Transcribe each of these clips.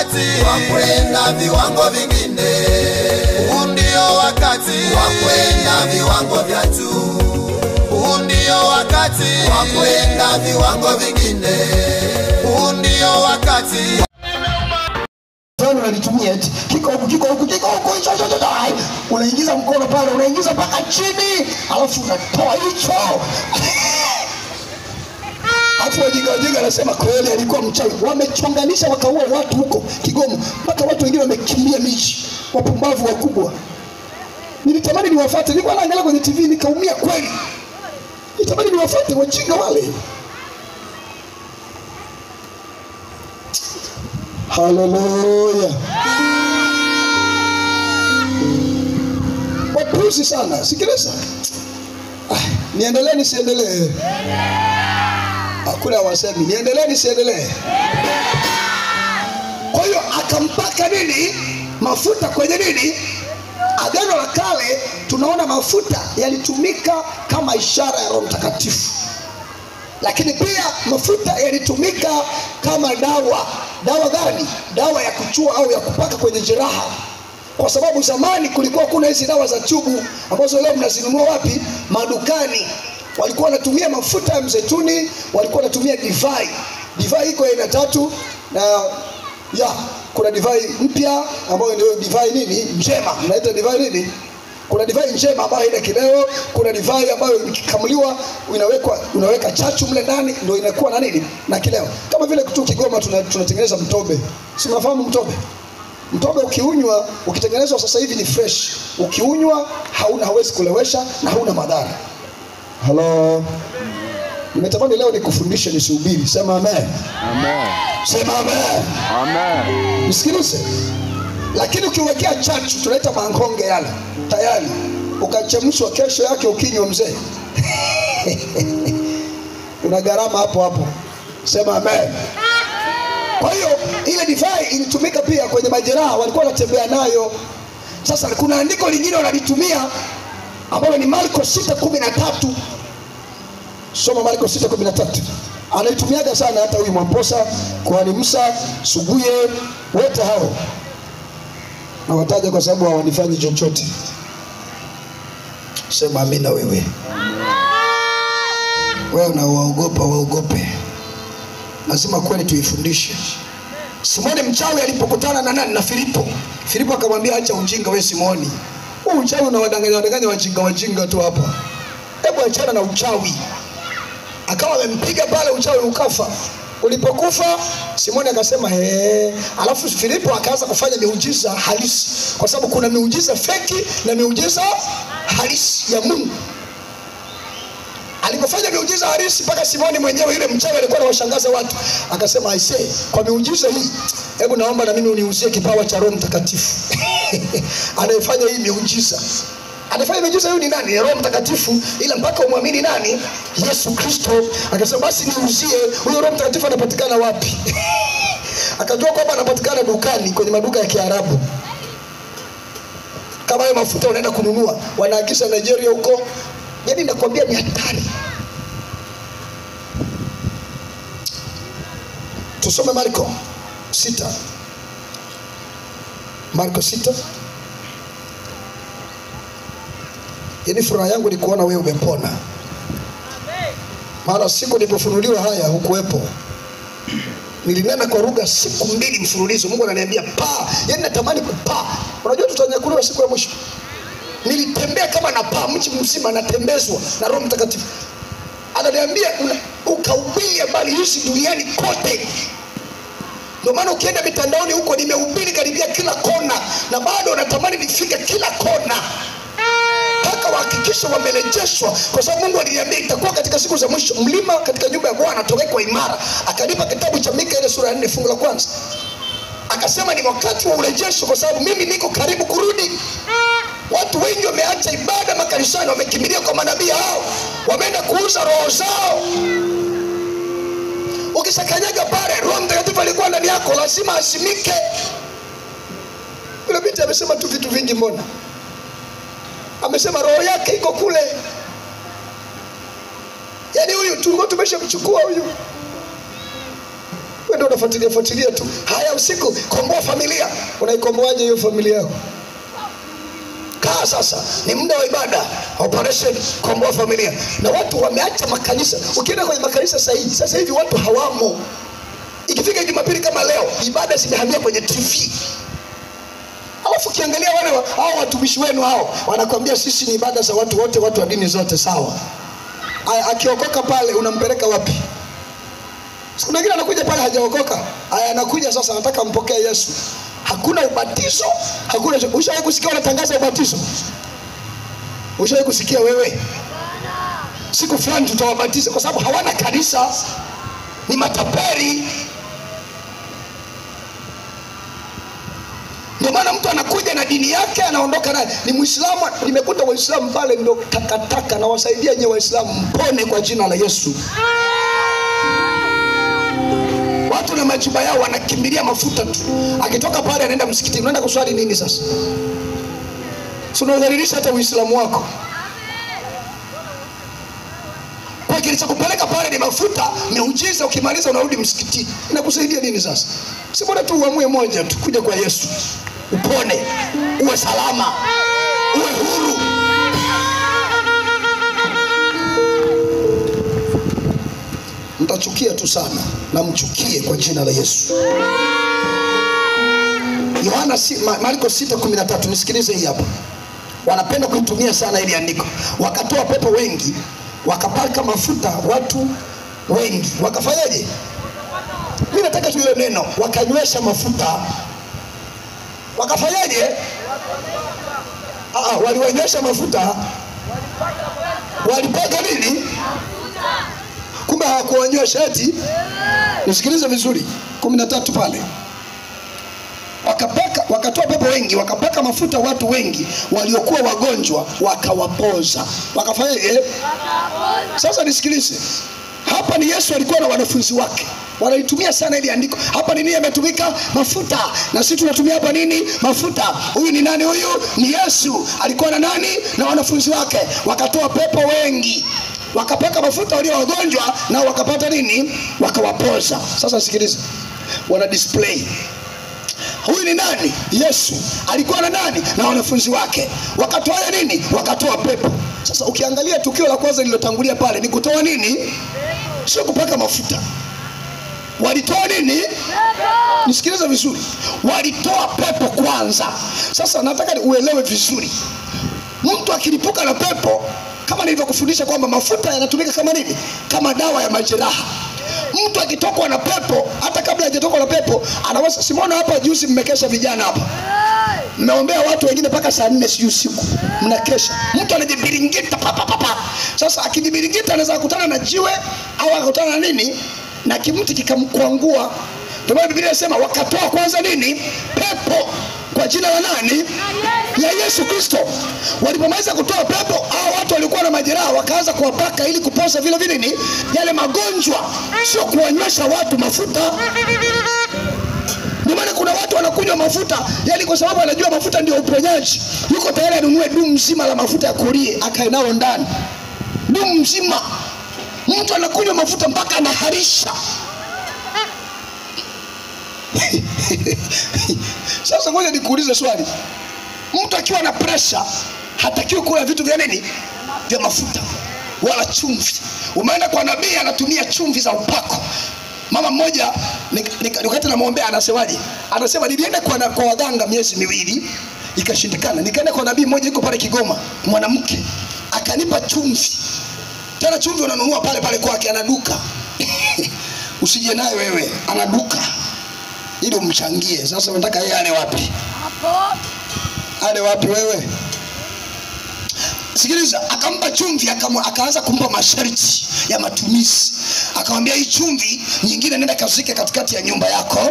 wakati wa kwenda viwango vingine. Huu ndio wakati wa kwenda viwango vya juu. Huu ndio wakati wa kwenda viwango vingine. Huu ndio wakati unalitumia eti kiko huku unaingiza mkono pale, unaingiza mpaka chini, alafu unatoa hicho. Hapo wajinga anasema kweli alikuwa mchawi. Wamechonganisha wakaua watu huko Kigoma, mpaka watu wengine wamekimbia miji, wapumbavu wakubwa. Nilitamani niwafuate, nilikuwa naangalia kwenye TV nikaumia kweli. Nilitamani niwafuate wajinga wale. Haleluya. Wapuzi sana. Sikiliza. Niendelee nisiendelee? Hakuna wasemi. Niendelee nisiendelee? Kwa hiyo akampaka nini? Mafuta kwenye nini? Agano la Kale tunaona mafuta yalitumika kama ishara ya Roho Mtakatifu. Lakini pia mafuta yalitumika kama dawa. Dawa gani? Dawa ya kuchua au ya kupaka kwenye jeraha. Kwa sababu zamani kulikuwa kuna hizi dawa za tubu ambazo leo mnazinunua wapi? Madukani. Walikuwa wanatumia mafuta ya mzeituni, walikuwa wanatumia divai. Divai iko aina tatu, na kuna divai mpya ambayo ndio divai nini? Njema. Mnaita divai nini? Kuna divai njema ambayo haina kileo, kuna divai ambayo ikikamuliwa unaweka chachu mle ndani ndio inakuwa na nini? Na kileo. Kama vile kutu Kigoma tunatengeneza mtobe. Si mnafahamu mtobe? Mtobe ukiunywa, ukitengenezwa sasa hivi ni fresh. Ukiunywa hauwezi kulewesha na hauna madhara. Hello. Nimetamani leo nikufundishe nisihubiri. Sema amen. Amen. Sema amen. Amen. Msikilize. Lakini ukiwekea chachu tunaita mangonge yale, tayari ukachemshwa, kesho yake ukinywa mzee una gharama hapo hapo. Sema amen. Kwa hiyo ile divai ilitumika pia kwenye majeraha, walikuwa wanatembea nayo. Sasa kuna andiko lingine wanalitumia ambalo ni Marko 6:13. Soma Marko 6:13. Anaitumiaga sana hata huyu Mwamposa, Kuhani Musa, Suguye, wote hao. Na wataja kwa sababu hawanifanyi chochote. Sema amina wewe. Wewe unaogopa waogope. Lazima kweli tuifundishe. Simoni mchawi alipokutana na nani? Na Filipo. Filipo akamwambia acha ujinga wewe Simoni. Huu uchawi unawadanganya wajinga tu hapa. Hebu achana na uchawi. Akawa amempiga pale, uchawi ukafa. Ulipokufa Simoni akasema alafu Filipo akaanza kufanya miujiza halisi, kwa sababu kuna miujiza feki na miujiza halisi ya Mungu. Alipofanya miujiza halisi mpaka Simoni mwenyewe yule mchawi alikuwa anawashangaza watu, akasema aisee, kwa miujiza hii hebu naomba na mimi uniuzie kipawa cha Roho Mtakatifu. Anayefanya hii miujiza, anafanya miujiza huyu ni nani? Roho Mtakatifu, ila mpaka umwamini nani? Yesu Kristo. Akasema basi niuzie, huyo Roho Mtakatifu anapatikana wapi? Akajua kwamba anapatikana dukani, kwenye maduka ya Kiarabu. Kama hayo mafuta unaenda kununua, wanaagiza Nigeria huko. Yaani nakwambia ni hatari. Tusome Marko 6. Marko 6. Yaani furaha yangu ni kuona wewe umepona. Mara siku nilipofunuliwa haya hukuepo. Nilinena kwa lugha siku 2 mfululizo. Mungu ananiambia yaani natamani kupaa. Unajua tutanyakuliwa siku ya mwisho. Nilitembea kama napaa, mchi mzima natembezwa na Roho Mtakatifu. Ananiambia ukahubiri habari hizi duniani kote. Ndio maana ukienda mitandaoni huko nimehubiri karibia kila kona, na bado natamani nifike kila kona. Mpaka wahakikisha wamerejeshwa, kwa sababu Mungu aliniambia itakuwa katika siku za mwisho mlima katika nyumba ya Bwana atawekwa imara. Akanipa kitabu cha Mika ile sura ya 4 fungu la kwanza. Akasema ni wakati wa urejesho, kwa sababu mimi niko karibu kurudi. Watu wengi wameacha ibada makanisani, wamekimbilia kwa manabii hao, wameenda kuuza roho zao. Ukishakanyaga pale, Roho Mtakatifu alikuwa ndani yako, lazima asimike. Yule binti amesema tu vitu vingi mbona? Amesema roho yake iko kule. Yaani huyu tulikuwa tumeshamchukua huyu. Wewe unafuatilia tu. Haya usiku, komboa familia. Unaikomboaje hiyo familia yako? Kaa sasa, ni muda wa ibada, operation komboa familia. Na watu wameacha makanisa. Ukienda kwenye makanisa sasa hivi watu hawamo. Ikifika Jumapili kama leo, ibada zimehamia kwenye TV. Alafu kiangalia wale hao watumishi wenu hao, wanakuambia sisi ni ibada za watu wote, watu wa dini zote, sawa. Akiokoka pale unampeleka wapi? Siku nyingine anakuja pale hajaokoka. Anakuja sasa anataka mpokea Yesu. Hakuna ubatizo, hakuna. Ushawahi kusikia wanatangaza ubatizo? Ushawahi kusikia wewe? Siku fulani tutawabatiza, kwa sababu hawana kanisa, ni mataperi. Ndio maana mtu anakuja na dini yake anaondoka naye. Ni Muislamu, nimekuta Waislamu pale ndio takataka, na wasaidia nyewe Waislamu mpone kwa jina la Yesu. Watu na majiba yao wanakimbilia mafuta tu. Akitoka pale anaenda msikitini. Unaenda kuswali nini sasa? Si unadhalilisha hata Uislamu wako. Kwa kilichokupeleka pale ni mafuta, miujiza, ukimaliza unarudi msikitini. Inakusaidia nini sasa? Si bora tu uamue moja tu, kuja kwa Yesu. Upone, uwe salama, uwe huru. Mtachukia tu sana, na mchukie kwa jina la Yesu. Marko 6:13, nisikilize hii hapa. Wanapenda kuitumia sana ili andiko. Wakatoa pepo wengi, wakapaka mafuta watu wengi. Wakafanyaje? Mimi nataka tu ile neno, wakanywesha mafuta. Wakafanyaje? Waliwanywesha mafuta. Walipaka nini? Kumbe hawakuwanywesha eti. Nisikilize vizuri. 13 pale. Wakatoa pepo wengi, wakapaka mafuta watu wengi waliokuwa wagonjwa, wakawapoza. Wakafanyaje? Sasa nisikilize. Hapa ni Yesu alikuwa na wanafunzi wake. Wanaitumia sana ili andiko. Hapa nini yametumika? Mafuta. Na sisi tunatumia hapa nini? Mafuta. Huyu ni nani huyu? Ni Yesu. Alikuwa na nani? Na wanafunzi wake. Wakatoa pepo wengi, wakapaka mafuta walio wagonjwa, na wakapata nini? Wakawapoza. Sasa sikiliza. Wana display. Huyu ni nani? Yesu. Alikuwa na nani? Na wanafunzi wake. Wakatoa nini? Wakatoa pepo. Sasa ukiangalia tukio la kwanza lililotangulia pale ni kutoa nini? Sio kupaka mafuta. Walitoa nini? Nisikilize vizuri. Walitoa pepo kwanza. Sasa nataka uelewe vizuri. Mtu akilipuka na pepo, kama nilivyokufundisha kwamba mafuta yanatumika kama nini? Kama dawa ya majeraha. Mtu akitokwa na pepo, hata kabla hajatokwa na pepo, anaweza. Simona hapa juzi mmekesha vijana hapa. Mmeombea watu wengine mpaka saa 4 sijui usiku. Mnakesha. Mtu anajibiringita papa. Sasa akijibiringita anaweza kukutana na jiwe au akakutana na nini? Na kimti kikamkwangua. Ndio maana Biblia inasema wakatoa kwanza nini? Pepo. Kwa jina la nani? Ya Yesu Kristo. Walipomaliza kutoa pepo, hao watu walikuwa na majeraha, wakaanza kuwapaka ili kupoza vile nini? Yale magonjwa, sio kuwanywesha watu mafuta. Ndio maana kuna watu wanakunywa mafuta, yani kwa sababu anajua mafuta ndio uponyaji. Yuko tayari anunue dumu mzima la mafuta ya kulie, akae nao ndani. Dumu mzima. Mtu anakunywa mafuta mpaka anaharisha. Sasa ngoja nikuulize swali. Mtu akiwa na pressure hatakiwi kula vitu vya nini? Vya mafuta wala chumvi. Umeenda kwa nabii anatumia chumvi za upako. Mama mmoja wakati namwombea anasemaje? Anasema nilienda kwa waganga miezi 2 ikashindikana. Nikaenda kwa nabii mmoja yuko pale Kigoma, mwanamke, akanipa chumvi. Tena chumvi unanunua pale kwake, anaduka. Usije naye wewe, anaduka. Ili umchangie. Sasa unataka yeye ale wapi? Hapo. Ale wapi wewe? Sikiliza, akampa chumvi, akaanza kumpa masharti ya matumizi. Akamwambia hii chumvi nyingine nenda kasike katikati ya nyumba yako,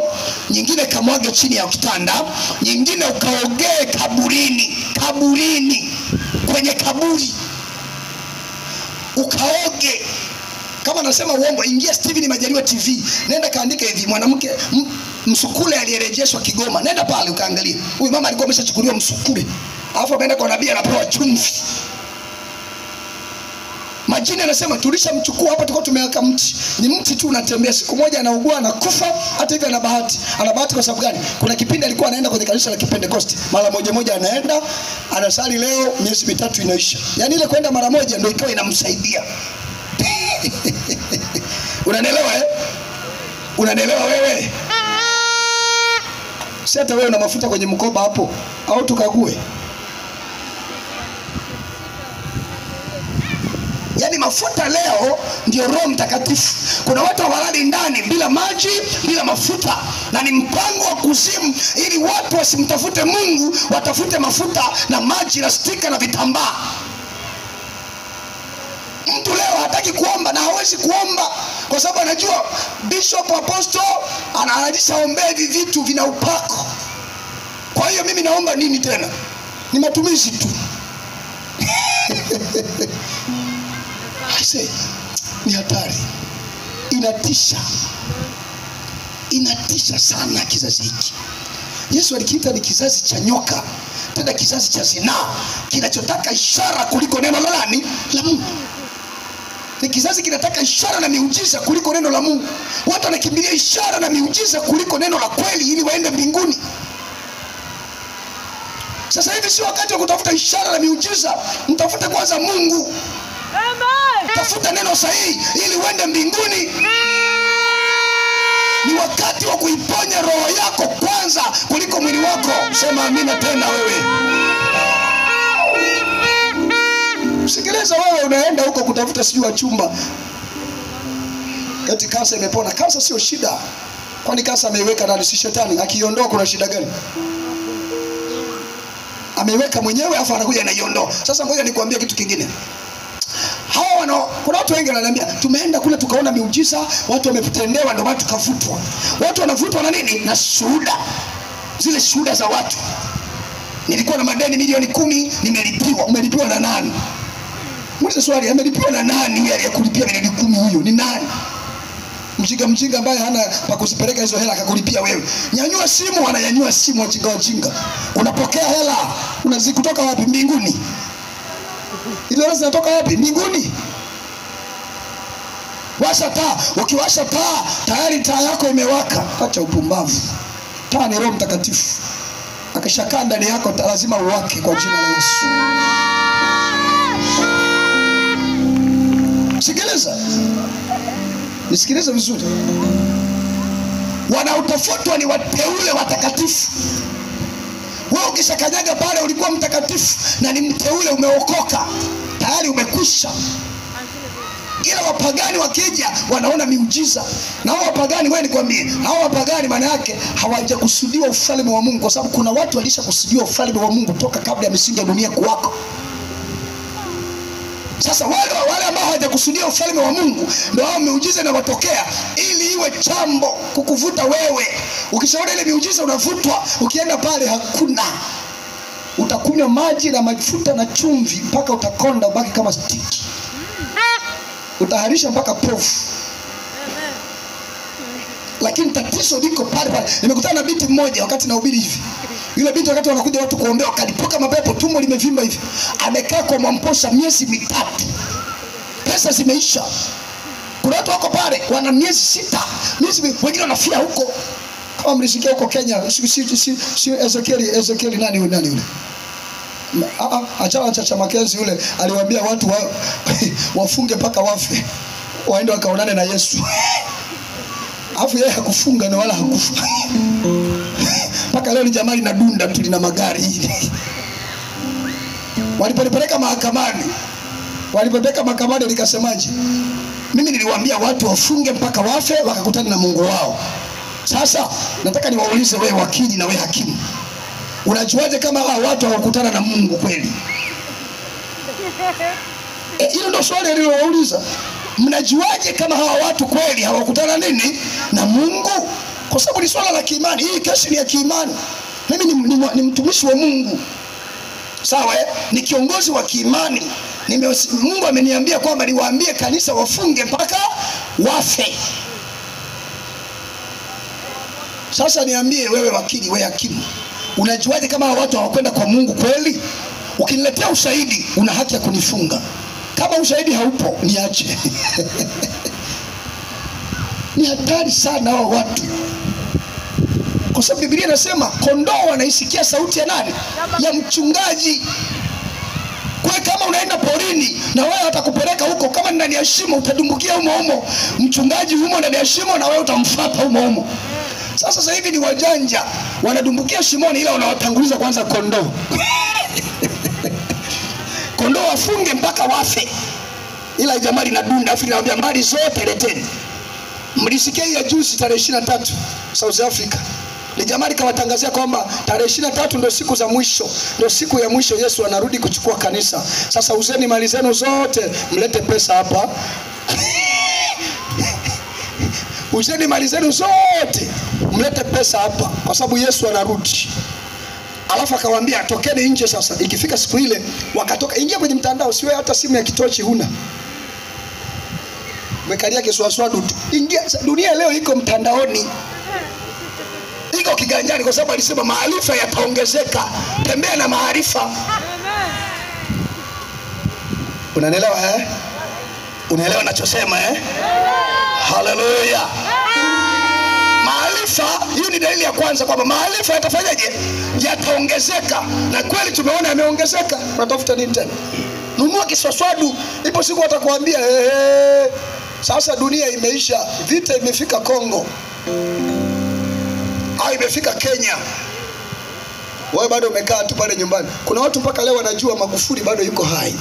nyingine kamwage chini ya kitanda, nyingine ukaogee kaburini, kwenye kaburi. Ukaoge. Kama nasema uongo, ingia Steven Majaliwa TV. Nenda kaandike hivi, mwanamke msukule aliyerejeshwa Kigoma. Nenda pale ukaangalia. Huyu mama alikuwa ameshachukuliwa msukule. Alafu ameenda kwa nabii anapewa chumvi. Majini anasema tulishamchukua hapa, tulikuwa tumeweka mti, ni mti tu unatembea. Siku moja anaugua anakufa, hata hivi ana bahati. Ana bahati kwa sababu gani? Kuna kipindi alikuwa anaenda kwenye kanisa la Kipentekoste, mara moja anaenda, anasali leo, miezi 3 inaisha. Yaani ile kwenda mara moja ndio ikawa inamsaidia. Unanielewa Unanielewa wewe? Si hata wewe una mafuta kwenye mkoba hapo, au tukague? Yaani mafuta leo ndio Roho Mtakatifu. Kuna watu hawalali ndani bila maji, bila mafuta, na ni mpango wa kuzimu ili watu wasimtafute Mungu, watafute mafuta na maji na stika na vitambaa. Mtu leo hataki kuomba na hawezi kuomba kwa sababu anajua bishop apostle anaanzisha ombea hivi vitu vina upako. Kwa hiyo mimi naomba nini tena? Ni matumizi tu. Aise, ni hatari. Inatisha sana kizazi hiki. Yesu alikiita ni kizazi cha nyoka, tena kizazi cha zinaa, kinachotaka ishara kuliko neno la nani? La Mungu. Ni kizazi kinataka ishara na miujiza kuliko neno la Mungu. Watu wanakimbilia ishara na miujiza kuliko neno la kweli ili waende mbinguni. Sasa hivi si wakati wa kutafuta ishara na miujiza, mtafute kwanza Mungu. Amen. Tafuta neno sahihi ili uende mbinguni. Ni wakati wa kuiponya roho yako kwanza kuliko mwili wako. Sema amina tena wewe. Usikiliza wewe unaenda huko kutafuta sijui chumba. Eti kansa imepona. Kansa sio shida. Kwani kansa ameiweka ndani, si shetani? Akiondoa kuna shida gani? Ameiweka mwenyewe afa anakuja anaiondoa. Sasa ngoja nikwambie kitu kingine. Kuna watu wengi wananiambia tumeenda kule tukaona miujiza, watu wametendewa ndio watu kafutwa. Watu wanavutwa na nini? Na shuhuda. Zile shuhuda za watu. Nilikuwa na madeni milioni 10 nimelipiwa. Umelipiwa na nani? Muulize swali, amelipiwa na nani? Yeye aliyekulipia milioni 10 huyo ni nani? Mjinga ambaye hana pa kuzipeleka hizo hela akakulipia wewe. Nyanyua simu, ananyanyua simu wajinga. Unapokea hela, unazikutoka wapi? Mbinguni. Ile hela zinatoka wapi? Mbinguni. Washa taa, ukiwasha taa tayari taa yako imewaka. Acha upumbavu. Taa ni Roho Mtakatifu. Akishakaa ndani yako lazima uwake kwa jina la Yesu. Sikiliza. Nisikilize vizuri. Wanaotafutwa ni wateule watakatifu. Wewe ukishakanyaga pale ulikuwa mtakatifu na ni mteule, umeokoka. Tayari umekwisha. Ila wapagani wakija wanaona miujiza. Na hao wapagani, wewe nikwambie, hao wapagani maana yake hawajakusudiwa ufalme wa Mungu, kwa sababu kuna watu walishakusudiwa ufalme wa Mungu toka kabla ya misingi ya dunia kuwako. Sasa wale ambao hawajakusudia ufalme wa Mungu ndio hao miujiza inawatokea ili iwe chambo kukuvuta wewe. Ukishaona ile miujiza unavutwa, ukienda pale hakuna. Utakunywa maji na mafuta na chumvi mpaka utakonda ubaki kama stiki. Utaharisha mpaka pofu. Lakini tatizo liko pale. Nimekutana na binti mmoja wakati nahubiri hivi. Yule binti wakati wanakuja watu kuombea akalipuka mapepo, tumbo limevimba hivi. Amekaa kwa Mwamposa miezi 3. Pesa zimeisha. Kuna watu wako pale wana miezi 6. Wengine wanafia huko. Kama mlisikia huko Kenya, si Ezekiel nani yule? Acha Chacha Makenzi yule aliwaambia watu wafunge mpaka wafe. Waende wakaonane na Yesu. Afu yeye hakufunga na wala hakufa. Mpaka leo ni jamani na dunda tu lina magari hivi. Walipeleka mahakamani likasemaje? Mimi niliwaambia watu wafunge mpaka wafe wakakutana na Mungu wao. Sasa nataka niwaulize wewe wakili na wewe hakimu. Unajuaje kama hao watu hawakutana na Mungu kweli? Hilo ndio swali nililowauliza. Mnajuaje kama hawa watu kweli hawakutana nini na Mungu? Kwa sababu ni swala la kiimani. Hii kesi ni ya kiimani. Mimi ni mtumishi wa Mungu. Sawa ni kiongozi wa kiimani. Mungu ameniambia kwamba niwaambie kanisa wafunge mpaka wafe. Sasa niambie wewe wakili, wewe hakimu, unajuaje kama watu hawakwenda kwa Mungu kweli? Ukiniletea ushahidi una haki ya kunifunga. Kama ushahidi haupo niache. Ni hatari sana hao watu, kwa sababu Biblia inasema kondoo wanaisikia sauti ya nani? Ya mchungaji. Kwa kama unaenda porini na wewe atakupeleka huko, kama ndani ya shimo utadumbukia humo, mchungaji humo ndani ya shimo na wewe utamfuata humo. Sasa hivi ni wajanja, wanadumbukia shimoni ila wanawatanguliza kwanza kondoo. Kondoo wafunge mpaka wafe, ila jamaa linadunda afi naambia mali zote leteni. Mlisikia ya juzi tarehe 23 South Africa, ni jamaa likawatangazia kwamba tarehe 23 ndio siku za mwisho, ndio siku ya mwisho Yesu anarudi kuchukua kanisa. Sasa uzeni mali zenu zote, mlete pesa hapa. Uzeni mali zenu zote, mlete pesa hapa kwa sababu Yesu anarudi. Alafu akawaambia tokeni nje sasa. Ikifika siku ile wakatoka, ingia kwenye mtandao, siwe hata simu ya kitochi huna. Mekalia kiswaswadu tu. Ingia, dunia leo iko mtandaoni. Iko kiganjani kwa sababu alisema maarifa yataongezeka. Tembea na maarifa. Unanielewa eh? Unaelewa ninachosema eh? Haleluya. Maarifa, hiyo ni dalili ya kwanza kwamba maarifa yatafanyaje? Yataongezeka. Na kweli tumeona yameongezeka. Unatafuta nini tena? Nunua kiswaswadu, ipo siku watakuambia sasa dunia imeisha, vita imefika Kongo au imefika Kenya. Wewe bado umekaa tu pale nyumbani. Kuna watu mpaka leo wanajua Magufuli bado yuko hai,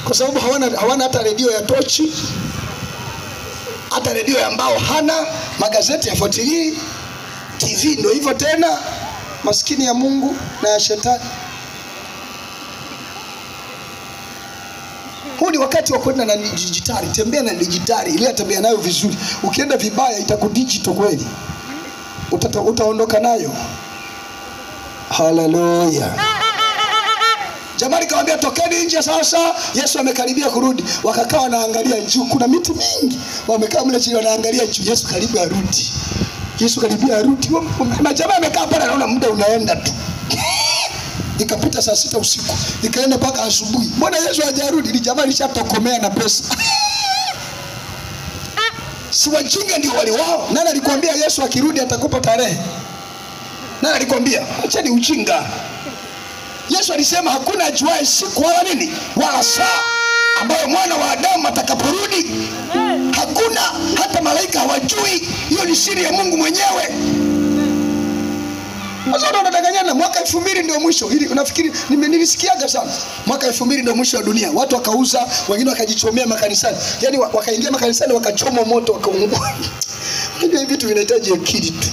kwa sababu hawana hata redio ya tochi, hata redio ya mbao hana, magazeti yafuatilii, TV ndio hivyo tena. Maskini ya Mungu na ya shetani. Huu ni wakati wa kwenda na dijitali. Tembea na dijitali, ili tembea nayo vizuri. Ukienda vibaya itakudigital kweli, utaondoka nayo. Haleluya. Jamaa nikamwambia tokeni nje sasa, Yesu amekaribia kurudi. Wakakaa wanaangalia juu, kuna miti mingi, wamekaa mle chini wanaangalia juu. Yesu karibu arudi, Yesu karibia arudi. Majamaa amekaa pale anaona muda unaenda tu. Ikapita saa 6 usiku, ikaenda mpaka asubuhi. Mbona Yesu hajarudi? Ni jamaa lishatokomea na pesa. Si wajinga ndio wale wao. Nani alikwambia Yesu akirudi atakupa tarehe? Nani alikwambia? Acha ni ujinga. Yesu alisema hakuna ajuaye siku wala nini wala saa ambayo mwana wa Adamu atakaporudi. Hakuna, hata malaika hawajui. Hiyo ni siri ya Mungu mwenyewe. Sasa tunadanganyana. Mwaka 2000 ndio mwisho. Hili unafikiri nilisikiaga sana. Mwaka 2000 ndio mwisho wa dunia. Watu wakauza, wengine wakajichomea makanisani. Yaani wakaingia makanisani wakachoma moto wakaungua. Hivi vitu vinahitaji akili tu.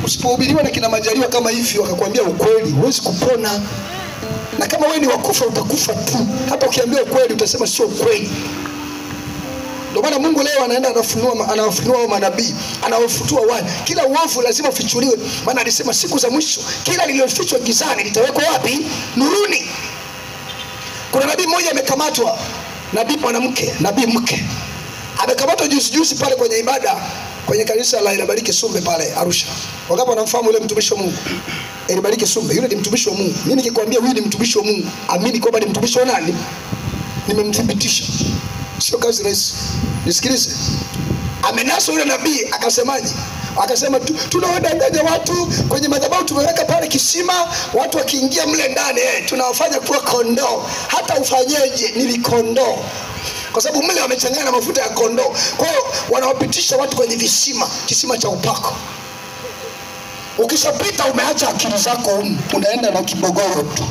Usipohubiriwa na kina Majaliwa kama hivi wakakwambia ukweli, huwezi kupona. Na kama wewe ni wakufa utakufa tu. Hata ukiambia ukweli utasema sio ukweli. Ndio maana Mungu leo anaenda anawafunua manabii, anawafutua wale. Kila uovu lazima ufichuliwe. Maana alisema siku za mwisho kila lililofichwa gizani litawekwa wapi? Nuruni. Kuna nabii mmoja amekamatwa, nabii mwanamke, nabii mke. Amekamatwa juzi pale kwenye ibada kwenye kanisa la Ilibariki Sumbe pale Arusha. Wangapi wanamfahamu yule mtumishi wa Mungu? Ilibariki Sumbe, yule ni mtumishi wa Mungu. Mimi nikikwambia huyu ni mtumishi wa Mungu, amini kwamba ni mtumishi wa nani? Nimemthibitisha. Sio kazi rahisi. Nisikilize. Amenaswa yule nabii akasemaje? Akasema tunawadanganya watu kwenye madhabahu, tumeweka pale kisima, watu wakiingia mle ndani tunawafanya kuwa kondoo. Hata ufanyeje ni kondoo. Kwa sababu mle wamechanganya na mafuta ya kondoo. Kwa hiyo wanawapitisha watu kwenye kisima cha upako. Ukishapita umeacha akili zako, unaenda na kibogoro tu.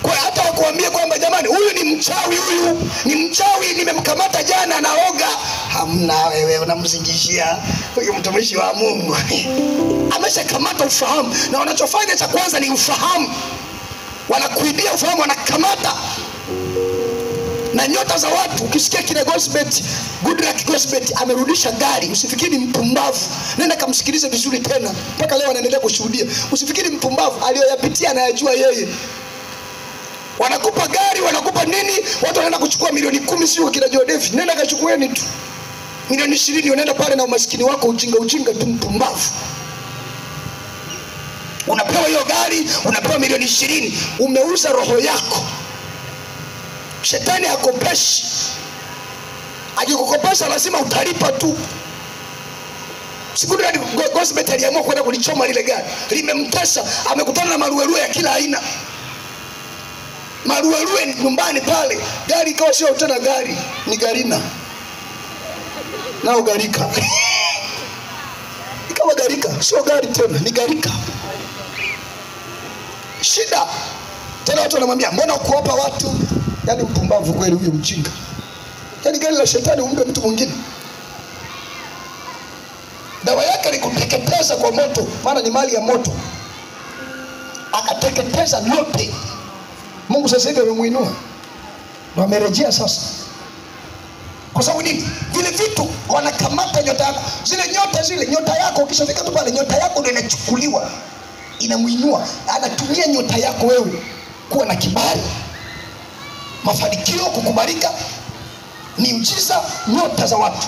Kwa hata wakuambia kwamba jamani huyu ni mchawi, huyu ni mchawi, nimemkamata jana anaoga. Hamna, wewe unamzingishia huyu mtumishi wa Mungu. Ameshakamata ufahamu, na wanachofanya cha kwanza ni ufahamu. Wanakuibia ufahamu, wanakamata. Na nyota za watu, ukisikia kile Gosbet, Goodluck Gosbet amerudisha gari, usifikiri mpumbavu. Nenda kamsikilize vizuri tena. Mpaka leo anaendelea kushuhudia. Usifikiri mpumbavu, aliyoyapitia anayajua yeye. Wanakupa gari, wanakupa nini? Watu wanaenda kuchukua milioni 10 sio kila Jodefi. Nenda kachukueni tu. Milioni 20 unaenda pale na umaskini wako ujinga tu mpumbavu. Unapewa hiyo gari, unapewa milioni 20. Umeuza roho yako. Shetani hakopeshi. Akikukopesha lazima utalipa tu. Siku ndio Gosbet aliamua kwenda kulichoma lile gari. Limemtesa, amekutana na maruerue ya kila aina. Maruerue nyumbani pale. Gari ikawa sio tena gari, ni garina. Nao garika. Ikawa garika, sio gari tena, ni garika. Shida. Tena watu wanamwambia, mbona ukuopa watu? Yaani mpumbavu kweli huyo, mjinga. Yaani gari la shetani umpe mtu mwingine. Dawa yake ni kuteketeza kwa moto, maana ni mali ya moto. Akateketeza lote. Mungu sasa hivi amemuinua. Ndio amerejea sasa. Kwa sababu nini? Vile vitu wanakamata nyota yako. Zile nyota yako ukishafika tu pale, nyota yako ndio inachukuliwa. Inamuinua. Anatumia nyota yako wewe kuwa na kibali, mafanikio, kukubalika, miujiza, nyota za watu.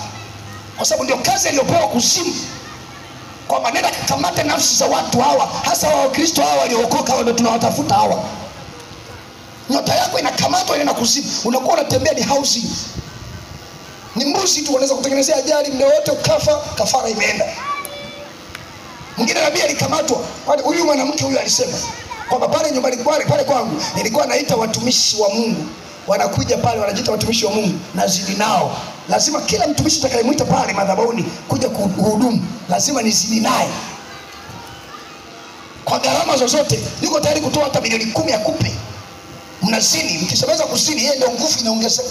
Kwa sababu ndio kazi aliyopewa kuzimu. Kwa maneno kukamata nafsi za watu hawa, hasa wa Kristo hawa waliokoka, wao ndio tunawatafuta hawa. Nyota yako inakamatwa ile na kuzimu. Unakuwa unatembea ni housing. Ni mbuzi tu unaweza kutengenezea ajali muda wote ukafa, kafara imeenda. Mwingine nabii alikamatwa. Huyu mwanamke huyu alisema kwamba pale nyumbani pale kwangu nilikuwa naita watumishi wa Mungu. Wanakuja pale wanajiita watumishi wa Mungu, nazini nao. Lazima kila mtumishi atakayemuita pale madhabahuni kuja kuhudumu, lazima nizini naye. Kwa gharama zozote, yuko tayari kutoa hata milioni 10 akupe. Mnazini, mkishamaliza kuzini, yeye ndio nguvu inaongezeka.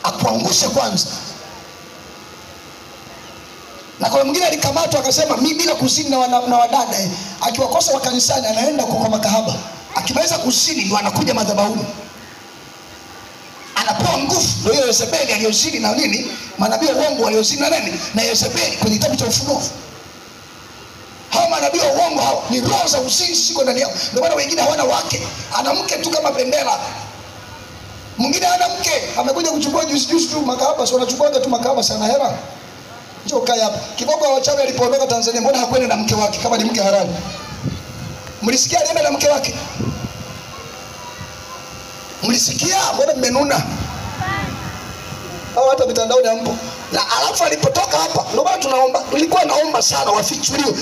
Akuangushe kwanza. Na kwa mwingine alikamatwa akasema mimi bila kuzini na wadada, akiwakosa wa kanisani anaenda kwa makahaba. Akimaliza kuzini ndio anakuja madhabahuni. Anapewa nguvu. Ndio hiyo Yezebeli aliyozini na nini? Manabii wa uongo waliozini na nini? Na Yezebeli kwenye kitabu cha Ufunuo. Hao manabii wa uongo hao ni roho za uzinzi ziko ndani yao. Ndio maana wengine hawana wake. Ana mke tu kama bendera. Mwingine ana mke, amekuja kuchukua juzi tu makahaba, sio anachukua tu makahaba sana hela. Njoo kaa hapa. Kibogo wa wachawi alipoondoka Tanzania, mbona hakwenda na mke wake kama ni mke halali? Mlisikia alienda na mke wake? Mlisikia? Mbona mmenuna? Hao hata mitandaoni hampo. Na alafu alipotoka hapa, ndio maana tunaomba, tulikuwa naomba sana wafichuliwe.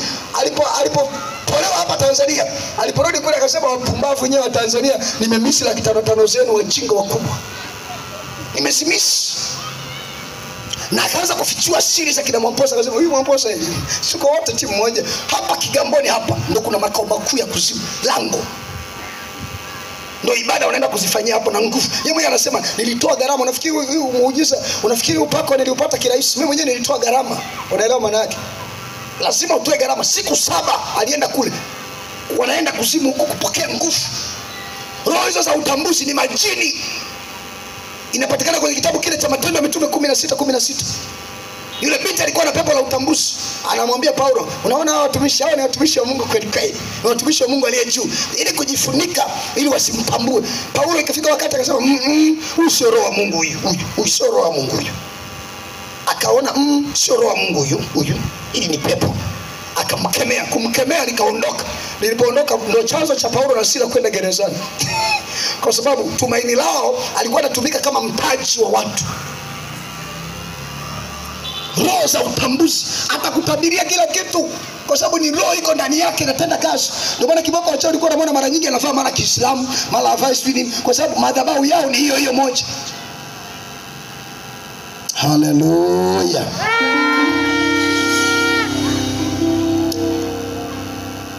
Alipotolewa hapa Tanzania, aliporudi kule akasema wapumbavu wenyewe wa Tanzania, nimemisi 500 zenu wajinga wakubwa. Nimesimisi. Na akaanza kufichua siri za kina Mwamposa, akasema huyu Mwamposa hivi, siko wote timu moja. Hapa Kigamboni hapa ndio kuna makao makuu ya kuzimu, lango. Ndio ibada unaenda kuzifanyia hapo na nguvu. Yeye mwenyewe anasema nilitoa gharama. Unafikiri huyu muujiza, unafikiri upako niliupata kirahisi? Mimi mwenyewe nilitoa gharama. Unaelewa maana yake? Lazima utoe gharama. Siku 7 alienda kule. Wanaenda kuzimu huko kupokea nguvu. Roho hizo za utambuzi ni majini. Inapatikana kwenye kitabu kile cha Matendo ya Mitume 16:16. Yule binti alikuwa na pepo la utambuzi. Anamwambia Paulo, unaona hao watumishi, hao ni watumishi wa Mungu kweli kweli. Ni watumishi wa Mungu aliye juu. Ili kujifunika ili wasimtambue. Paulo ikafika wakati akasema, huyu sio roho wa Mungu huyu. Huyu sio roho wa Mungu huyu. Akaona sio roho wa Mungu huyu. Ili ni pepo. Akamkemea, kumkemea likaondoka. Lilipoondoka ndio chanzo cha Paulo na Sila kwenda gerezani. Kwa sababu tumaini lao alikuwa anatumika kama mtaji wa watu. Roho za utambuzi atakutabiria kila kitu kwa sababu ni roho iko ndani yake inatenda kazi. Ndio maana kiboko wa chao alikuwa anaona mara nyingi anafaa mara Kiislamu, mara afai swini, kwa sababu madhabahu yao ni hiyo moja. Haleluya.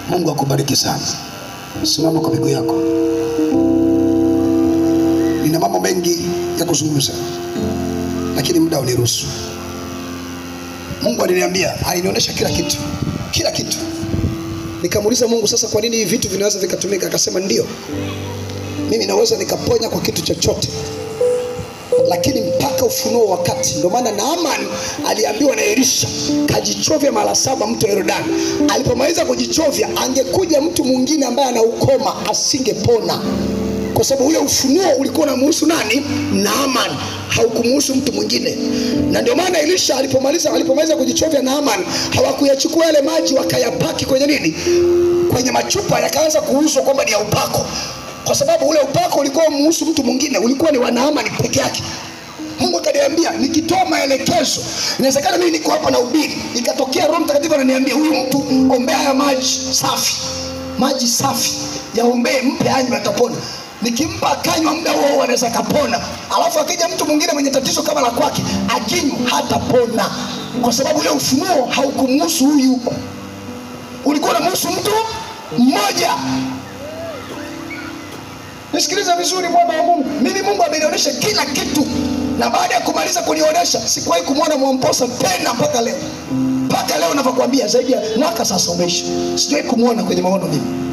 Mungu akubariki sana. Simama kwa miguu yako. Nina mambo mengi ya kuzungumza, lakini muda uniruhusu. Mungu alinionyesha kila kitu. Nikamuuliza Mungu, sasa kwa nini hivi vitu vinaweza vikatumika? Akasema ndio, mimi naweza nikaponya kwa kitu chochote, lakini mpaka ufunuo wakati. Ndio maana Naaman aliambiwa na Elisha kajichovya mara 7 mto Yordani. Alipomaliza kujichovya, angekuja mtu mwingine ambaye ana ukoma asingepona, kwa sababu ule ufunuo ulikuwa unamhusu nani? Naaman. haukumuhusu mtu mwingine. Na ndio maana Elisha alipomaliza kujichovya Naaman, hawakuyachukua yale maji wakayapaki kwenye nini? Kwenye machupa, yakaanza kuuzwa kwamba ni ya upako. Kwa sababu ule upako ulikuwa umuhusu mtu mwingine, ulikuwa ni wa Naaman peke yake. Mungu akaniambia nikitoa maelekezo, inawezekana mimi niko hapa na ubiri, ikatokea Roho Mtakatifu ananiambia huyu mtu ombea haya maji safi yaombee, mpe anywe atapona. Nikimpa akanywa muda huo anaweza kapona. Alafu akija mtu mwingine mwenye tatizo kama la kwake, akinywa hatapona. Kwa sababu ule ufunuo haukumhusu huyu, ulikuwa unamhusu mtu mmoja. Nisikiliza vizuri mwana wa Mungu. Mimi Mungu amenionyesha kila kitu. Na baada ya kumaliza kunionyesha, sikuwahi kumwona Mwamposa tena mpaka leo. Mpaka leo ninapokuambia zaidi ya mwaka sasa umeisha, sijawahi kumwona kwenye maono mimi.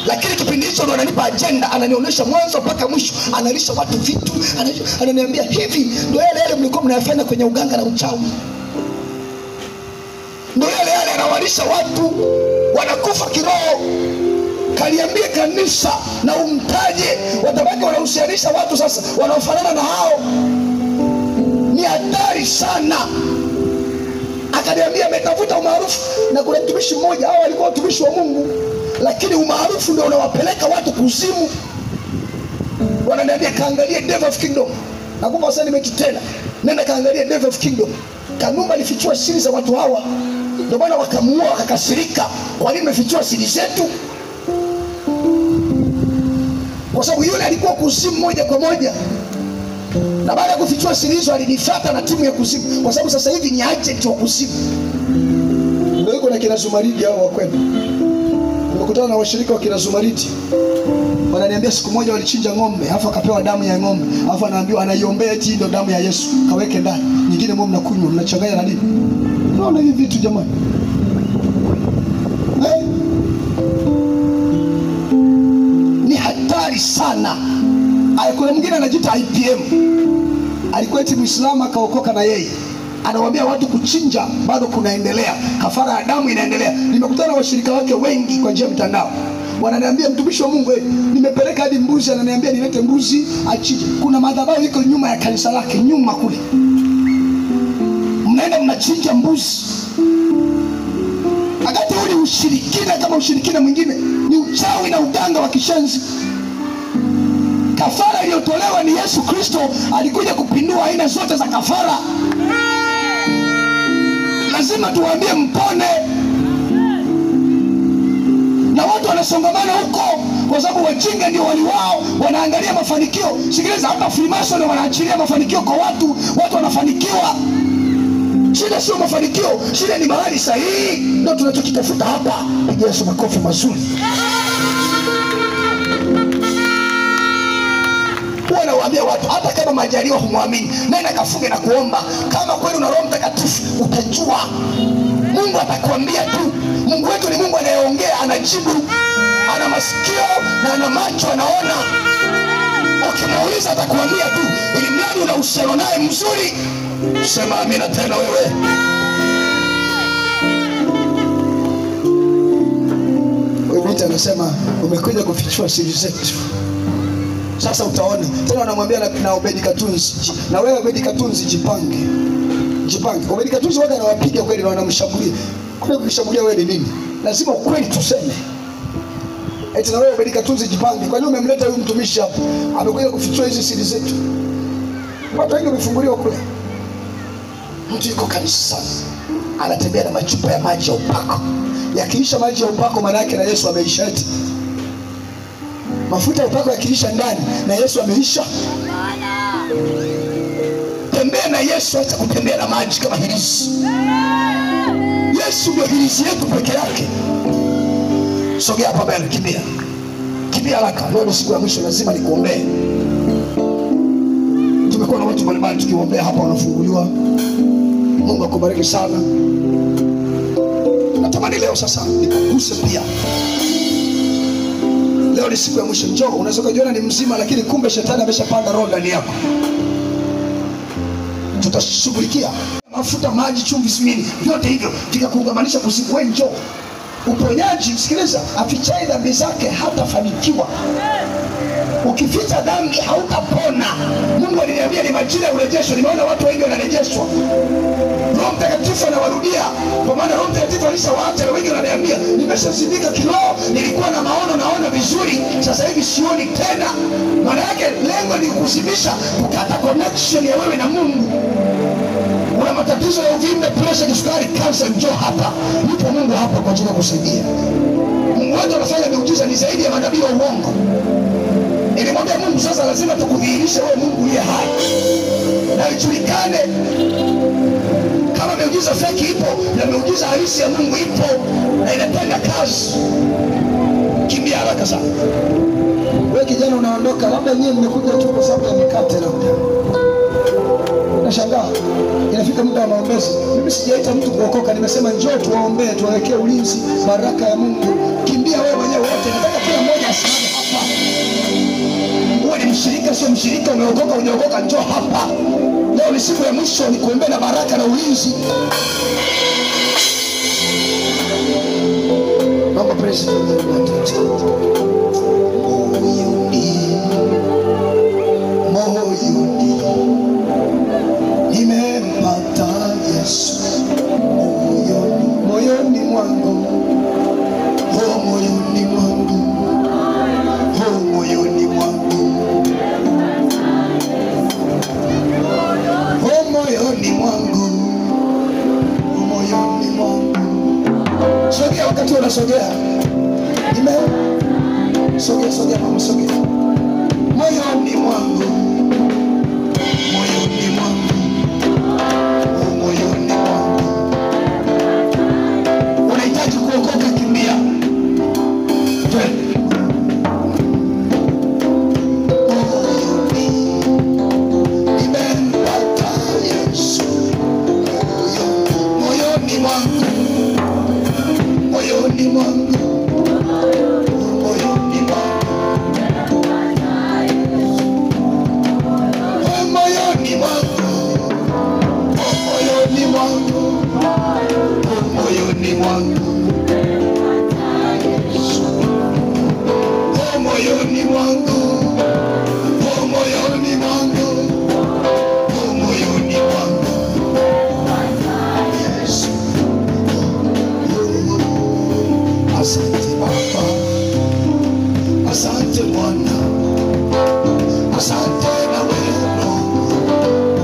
Lakini kipindi hicho ndo ananipa agenda, ananionyesha mwanzo mpaka mwisho, analisha watu vitu, ananiambia hivi ndio yale mlikuwa mnayafanya kwenye uganga na uchawi. Ndio yale anawalisha watu wanakufa kiroho. Kaliambie kanisa na umtaje, watabaki wanahusianisha watu sasa wanaofanana na hao. Ni hatari sana. Akaniambia ametafuta umaarufu, na kuna mtumishi mmoja, hao walikuwa watumishi wa Mungu, lakini umaarufu ndio unawapeleka watu kuzimu. Wananiambia kaangalie Devil of Kingdom. Nakumbuka sasa nimetutena. Nenda kaangalie Devil of Kingdom. Kanumba alifichua siri za watu hawa. Ndio maana wakamuua, wakakasirika. Kwa nini umefichua siri zetu? Kwa sababu yule alikuwa kuzimu moja kwa moja. Na baada ya kufichua siri hizo alinifuata na timu ya kuzimu. Kwa sababu sasa hivi ni agent wa kuzimu. Ndio yuko na kina Zumaridi hao wa kwenu. Nimekutana na washirika wa kina Zumaridi. Wananiambia siku moja walichinja ng'ombe, alafu akapewa damu ya ng'ombe. Alafu anaambiwa anaiombea eti ndio damu ya Yesu. Kaweke ndani. Nyingine mwe mnakunywa, mnachanganya na nini? Unaona hivi vitu jamani? Ni hatari sana. Kuna mwingine anajiita IPM. Alikuwa eti Muislamu akaokoka na yeye. Anawaambia watu kuchinja bado kunaendelea, kafara ya damu inaendelea. Nimekutana na washirika wake wengi kwa njia ya mtandao. Wananiambia mtumishi wa Mungu, nimepeleka hadi mbuzi, ananiambia nilete mbuzi achinje. Kuna madhabahu iko nyuma ya kanisa lake, nyuma kule. Mnaenda mnachinja mbuzi. Akati ule ushirikina kama ushirikina mwingine, ni uchawi na uganga wa kishenzi. Kafara iliyotolewa ni Yesu Kristo, alikuja kupindua aina zote za kafara. Lazima tuwaambie mpone. Na watu wanasongamana huko kwa sababu wajinga ndio wao wanaangalia mafanikio. Sikiliza, hata Freemason wanaachilia mafanikio kwa watu wanafanikiwa. Shida sio mafanikio, shida ni mahali sahihi. Ndio tunachokitafuta hapa. Pigia Yesu makofi mazuri. Wanawaambia watu hata kama majaliwa humwamini, nenda kafunge na kuomba. Kama kweli una Roho Mtakatifu utajua. Mungu atakwambia tu. Mungu wetu ni Mungu anayeongea, anajibu. Ana masikio na ana macho, anaona. Ukimuuliza atakwambia tu. Ili mradi una uhusiano naye mzuri. Sema amina tena wewe. Wewe mtu anasema umekuja kufichua siri zetu. Sasa utaona. Tena anamwambia na Obedi Katunzi, na wewe Obedi Katunzi jipange. Obedi Katunzi wao anawapiga kweli na wanamshambulia. Kwa kushambulia wewe ni nini? Lazima ukweli tuseme. Eti na wewe Obedi Katunzi jipange. Kwa nini umemleta huyu mtumishi hapa? Amekuja kufichua hizi siri zetu. Watu wengi wamefunguliwa kule. Mtu yuko kanisani, anatembea na machupa ya maji ya upako. Yakiisha maji ya upako, maana yake na Yesu ameisha eti. Mafuta ya upako yakiisha ndani na Yesu ameisha. Tembea na Yesu, acha kutembea na maji kama hirizi. Yesu ndio hirizi yetu peke yake. Sogea hapa mbele, kimbia. Kimbia haraka. Leo ni siku ya mwisho, lazima nikuombee. Tumekuwa na watu mbalimbali tukiombea hapa wanafunguliwa. Mungu akubariki sana. Natamani leo sasa nikuguse pia. Leo ni siku ya mwisho. Njoo, unaweza kujiona ni mzima lakini kumbe shetani ameshapanda roho ndani yako. Tutashughulikia mafuta, maji, chumvi, nini, vyote hivyo vikakuungamanisha kusiku. Wewe njoo. Uponyaji, sikiliza, afichaye dhambi zake hatafanikiwa. Ukificha dhambi hautapona. Mungu aliniambia ni majira ya urejesho. Nimeona watu wengi wanarejeshwa. Roho Mtakatifu anawarudia, kwa maana Roho Mtakatifu alishawaacha na wengi wananiambia nimeshazindika kiroho, nilikuwa na maono naona vizuri, sasa hivi sioni tena. Maana yake lengo ni kukuzimisha, kukata connection ya wewe na Mungu. Una matatizo ya uvimbe, pressure, kisukari, cancer, njoo hapa. Yupo Mungu hapa kwa ajili ya kusaidia. Mungu wetu anafanya miujiza, ni zaidi ya manabii wa uongo. Nilimwambia Mungu, sasa lazima tukudhihirishe wewe Mungu uliye hai, na ijulikane kama miujiza feki ipo na miujiza halisi ya Mungu ipo na inatenda kazi. Kimbia haraka sana. Wewe kijana unaondoka, labda nyinyi mmekuja tu kwa sababu ya mikate labda. Nashangaa inafika muda wa maombezi. Mimi sijaita mtu kuokoka, nimesema njoo tuwaombee, tuwawekee ulinzi, baraka ya Mungu. Kimbia wewe mwenyewe wote, nataka kila mmoja asimame hapa. Uwe ni mshirika sio mshirika, umeokoka unaokoka, njoo hapa. Leo ni siku ya mwisho, ni kuombea na baraka na ulinzi. Naomba praise the Lord. Moyoni nimempata Yesu, moyoni mwangu, oh moyoni mwangu, oh moyoni mwangu, oh moyoni mwangu, oh moyoni mwangu. Sogea wakati unasogea. Sogea mama, sogea. Moyoni mwangu, moyoni mwangu, oh moyoni mwangu. Unahitaji kuokoka, kimbia. Nimempata Yesu, moyoni mwangu, moyoni mwangu, moyoni mwangu. Moyoni mwangu, oh moyoni mwangu, oh moyoni mwangu, oh moyoni mwangu. Yesu, asante Baba, asante Mwana, asante na wewe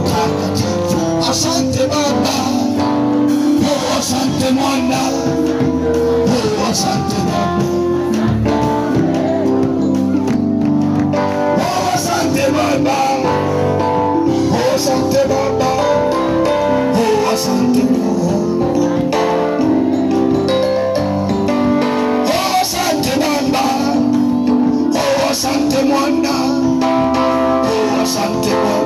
Mtakatifu. Asante Baba, oh asante Mwana, oh asante Baba, oh asante Baba, oh asante Baba, oh asante Baba, oh asante Baba, oh asante Mwana, oh asante Baba.